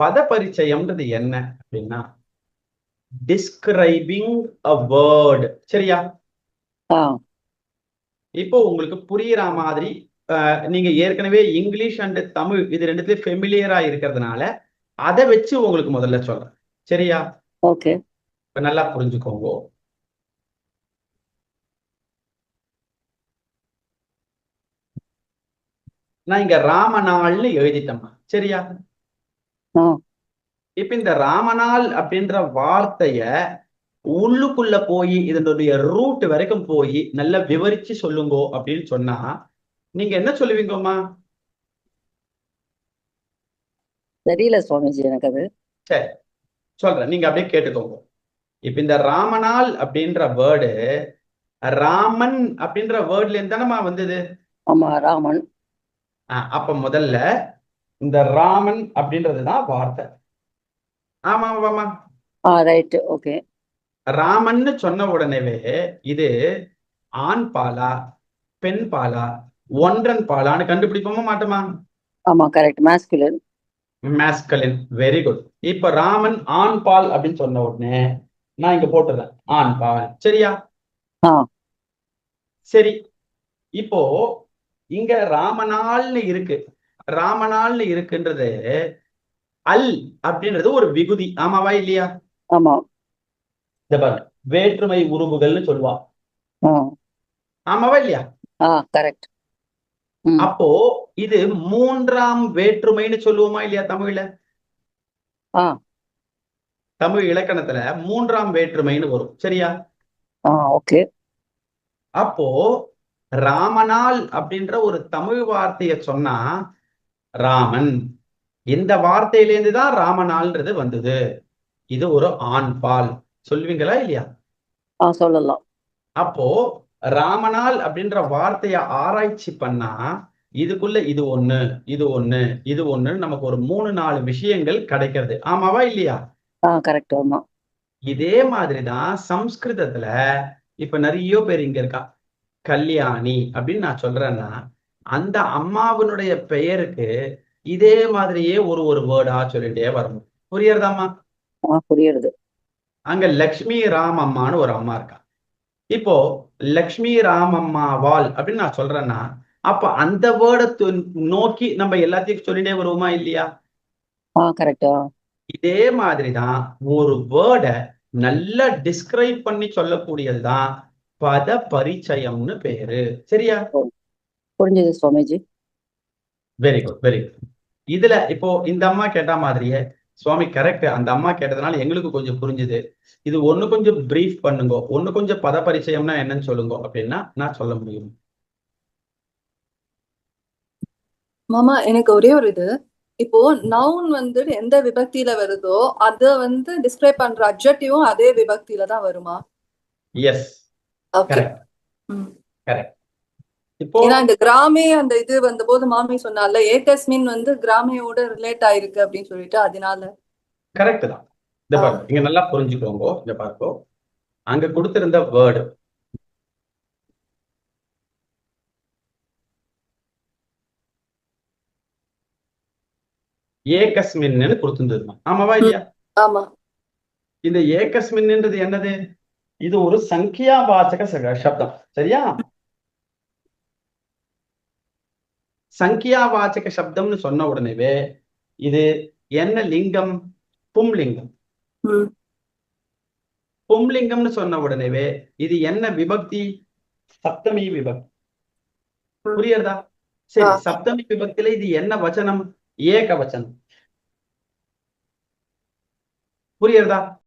பத பரிச்சயம்ன்றது என்ன அப்படின்னா டிஸ்கிரைபிங் அ வேர்ட். சரியா? இப்போ உங்களுக்கு புரியுற மாதிரி நீங்க ஏற்கனவே இங்கிலீஷ் அண்ட் தமிழ் இது ரெண்டுத்துலயும் ஃபெமிலியரா இருக்கிறதுனால அதை வச்சு உங்களுக்கு முதல்ல சொல்றேன். சரியா? ஓகே. இப்ப நல்லா புரிஞ்சுக்கோங்க. நான் இங்க ராமநாள்னு எழுதிட்டேம்மா. சரியா? இப்ப இந்த ராமநாள் அப்படின்ற வார்த்தைய உள்ளுக்குள்ள போய் இதனுடைய ரூட் வரைக்கும் போய் நல்லா விவரிச்சு சொல்லுங்க அப்படின்னு சொன்னா நீங்க என்ன சொல்லுவீங்கம்மா? தெரியல சுவாமிஜி எனக்கு அது. சரி, சொல்றேன், நீங்க அப்படியே கேட்டுக்கோங்க. இப்ப இந்த ராமநாள் அப்படின்ற வேர்டு ராமன் அப்படின்ற வேர்ட்ல இருந்து தானமா வந்தது? ஆமா, ராமன். அப்ப முதல்ல இந்த ராமன் அப்படின்றதுதான் வார்த்தை. ஆமா ஆமா. ரைட். ஓகே. ராமன்னு சொன்ன உடனேவே இது ஆண் பாலா பெண் பாலா ஒன்றன் பாலான்னு கண்டுபிடிப்போமா மாட்டோமா? ஆமா, கரெக்ட். மேஸ்குலின். மேஸ்கலின். Very good. இப்ப ராமன் ஆண் பால் அப்படின்னு சொன்ன உடனே நான் இங்க போட்டுறேன் ஆண் பால். சரியா? சரி, இப்போ இங்க ராமனால்னு இருக்கு. ராமனால்னு இருக்குன்றது அல் அப்படின்றது ஒரு விகுதி. ஆமாவா இல்லையா? ஆமா. இந்த பாருங்க, வேற்றுமை உருவுகள்னு சொல்லுவா. ஆமாவா இல்லையா? கரெக்ட். அப்போ இது மூன்றாம் வேற்றுமைன்னு சொல்லுவோமா இல்லையா தமிழ்ல? தமிழ் இலக்கணத்துல மூன்றாம் வேற்றுமைன்னு வரும். சரியா? ஓகே. அப்போ ராமனால் அப்படின்ற ஒரு தமிழ் வார்த்தைய சொன்னா ராமன், இந்த வார்த்தையிலேருந்து தான் ராமனால்ன்றது வந்தது. இது ஒரு ஆண் பால். சொல்லுவீங்களா இல்லையா? சொல்லலாம். அப்போ ராமனால் அப்படின்ற வார்த்தைய ஆராய்ச்சி பண்ணா இதுக்குள்ள இது ஒண்ணு இது ஒண்ணு இது ஒண்ணு நமக்கு ஒரு 3-4 விஷயங்கள் கிடைக்கிறது. ஆமாவா இல்லையா? கரெக்ட். ஆமா. இதே மாதிரிதான் சம்ஸ்கிருதத்துல இப்ப நிறைய பேர் இங்க இருக்கா. கல்யாணி அப்படின்னு நான் சொல்றேன்னா அந்த அம்மாவனுடைய பெயருக்கு இதே மாதிரியே ஒரு ஒரு வேர்டா சொல்லிட்டே வரணும். புரியுறதாம்மா? புரியுறது. அங்க லக்ஷ்மி ராம் அம்மான்னு ஒரு அம்மா இருக்கா. இப்போ லக்ஷ்மி ராம் அம்மாவால் அப்படின்னு நான் சொல்றேன்னா அப்ப அந்த வேர்டை நோக்கி நம்ம எல்லாத்தையும் சொல்லிட்டே வருவோமா இல்லையா? கரெக்டா. இதே மாதிரிதான் ஒரு வேர்டை நல்லா டிஸ்கிரைப் பண்ணி சொல்லக்கூடியதுதான் பத பரிச்சயம்னு பேரு. சரியா? புரிஞ்சது Swamiji. Very good very good. இதுல இப்போ இந்த அம்மா கேட்ட மாதிரியே சுவாமி கரெக்ட், அந்த அம்மா கேட்டதுனால எங்களுக்கு கொஞ்சம் புரிஞ்சுது. இது ஒண்ணு கொஞ்சம் பிரீஃப் பண்ணுங்க, ஒண்ணு கொஞ்சம் பத பரிச்சயம்னா என்னன்னு சொல்லுங்க அப்படின்னா நான் சொல்ல முடியும். மாமா எனக்கு ஒரே ஒரு இது, இப்போ நவுன் வந்து எந்த விபக்தியில வருதோ அத வந்து டிஸ்கிரைப் பண்ற அட்ஜெக்டிவும் அதே விபக்தியில தான் வருமா? Yes, okay. Correct correct. இப்போ ஏன்னா இந்த கிராமே அந்த இது வந்த போது மாமி சொன்னால ஏகஸ்மின் வந்து கிராமையோட ரிலேட் ஆயிருக்கு அப்படின்னு சொல்லிட்டு அதனால. கரெக்ட் தான். இந்த பாருங்க, இங்க நல்லா புரிஞ்சுக்கோங்க. இந்த பாருங்க, அங்க கொடுத்திருந்த வேர்டு ஏகஸ்மின்னு கொடுத்திருந்தது. ஆமாவா இல்லையா? ஆமா. இந்த ஏகஸ்மின்ன்றது என்னது? இது ஒரு சங்கியாவாச்சக சப்தம். சரியா? சங்கியாவாச்சக சப்தம்னு சொன்ன உடனேவே இது என்ன லிங்கம்? பும்லிங்கம். பும்லிங்கம்னு சொன்ன உடனேவே இது என்ன விபக்தி? சப்தமி விபக்தி. புரியுறதா? சரி, சப்தமி விபக்தியில இது என்ன வச்சனம்? ஏக வச்சனம். புரியுறதா?